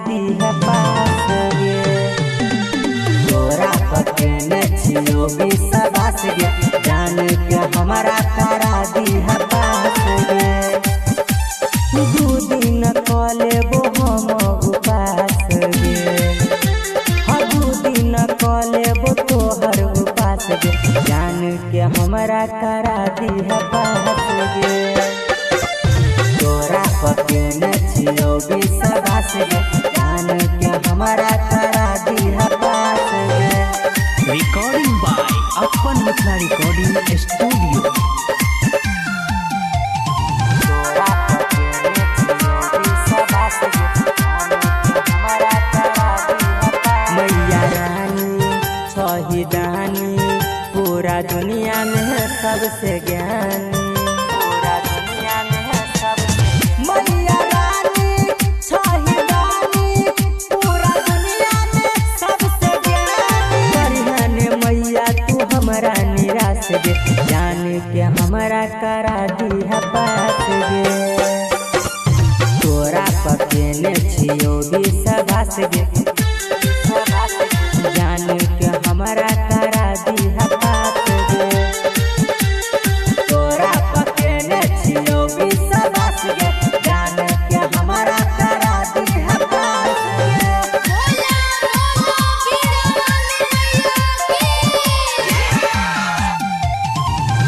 दी है पास गे। तोरा पकेने छियो विश्वास गे, जान के हमारा करा दी है पास गे। दू दिन कलेबो हम उपास गे, दू दिन कलेबो तोहर उपास गे, जान के हमारा करा दी है पास गे। तोरा पकेने छियो विश्वास गे, जान के हमारा करा दी है पास गे। रिकॉर्डिंग बाय अपन मिथिला रिकॉर्डिंग स्टूडियो। तोरा पकेने छियो विश्वास गे, जान के हमारा करा दी है पास। मैया रानी शहीदानी पूरा दुनिया में है सबसे ज्ञानी, पूरा दुनिया में है सबसे। मैया रानी शहीदानी पूरा दुनिया में सबसे ज्ञानी। बढ़ियाने मैया तू हमारा निराश गे, जान के हमारा करा दी है पास गे। तोरा पकेने छियो विश्वास गे, जान के हमारा करा दी है पास गे। तोरा पकेने छियो विश्वास गे, जान के हमारा करा दी है पास गे।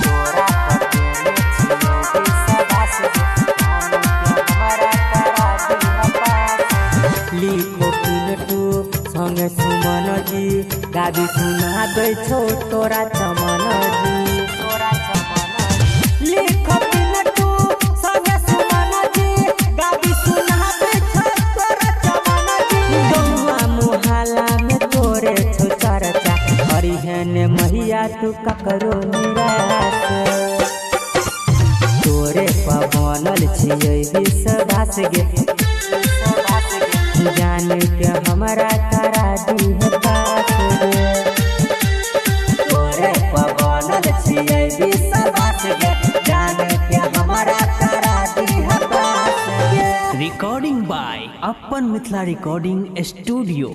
तोरा पकेने छियो विश्वास गे, जान के हमारा करा दी है पास। लिखो पिनटू संगे सुमन जी, गाबी सुना दे छो तोरा चमन जी, तोरा चमन जी। लिखो पिनटू संगे सुमन जी, गाबी सुना दे छो तोरा चमन जी। गौआ मुहाला में तोरे छो चर्चा, हरिहने मैया तू ककरो निराश। तोरे पर बनल छियै विश्वास गे, जान के हमारा करा दी है पास गे। तोरे पर बनल छियै विश्वास गे, जान के हमारा करा दी है पास गे। रिकॉर्डिंग बाय अपन मिथिला रिकॉर्डिंग स्टूडियो।